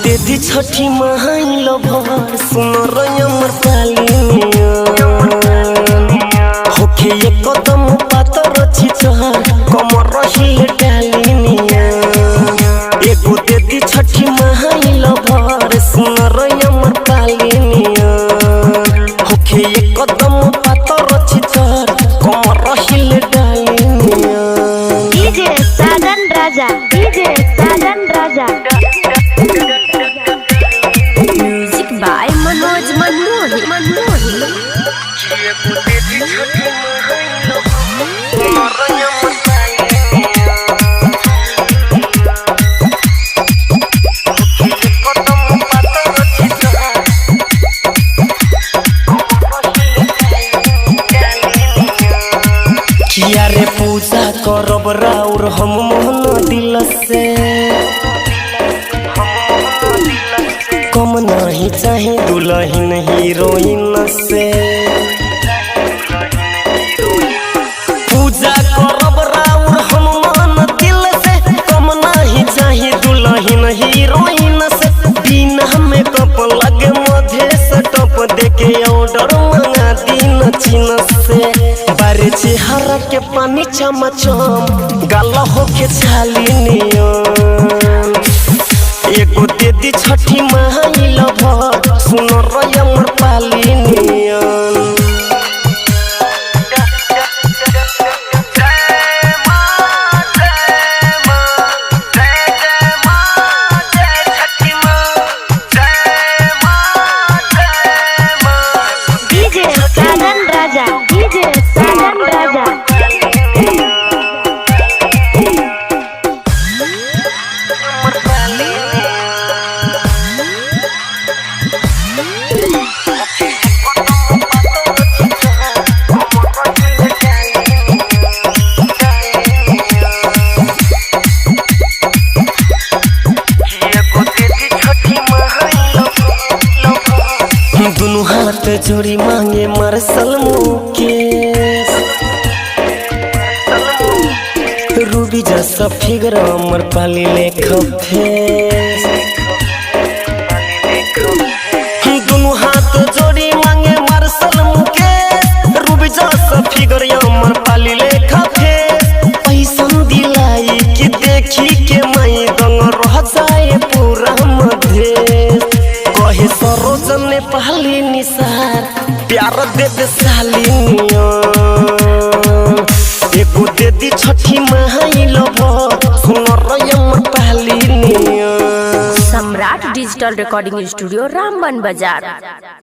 दीदी छठी महाई भर सुन रमर पालिनिया होके ये कदम पातर छिचहर कमर रही डालिनिया एगो दीदी छठी महाई भर सुन रमर पालिनिया होके ये कदम पातर छिचहर कमर रही डालिनिया। DJ Sajan Raja, DJ Sajan Raja, music by Manoj Manmohi Manmohi. किया रे पूजा करब राउर हम मोहन दिल से कम नहीं चाहे दुल्हन हीरोइन से पूजा करब राउर हम मोहन दिल से कम नहीं चाहे दुल्हन हीरोइन से बिना मेकअप लगे मधे से टप देके ऑर्डर मंगा दिन चीन से बारे चेहरा के पानी चमचम गाला होके छालिनिया एगो दीदी छठी महाई भर सुन रमर पालिनिया। डीजे साजन राजा, डीजे साजन राजा, दुनु हाथ जोड़ी मांगे मार्शल मुकेश रूबी जैसा फिगर अमर पाली लेखा फेस दुनु हाथ जोड़ी मांगे मार्शल मुकेश रूबी जैसा फिगर अमर पाली लेखा फेस पैसन दिलाई कि देखी के मई दंग रह जाए पूरा मधेश कहे सरोजन ने पहली निसार प्यार दे दे सालिनिया एगो दीदी छठी महाई भर सुन रमर पालिनिया। सम्राट डिजिटल रिकॉर्डिंग स्टूडियो रामबन बाजार।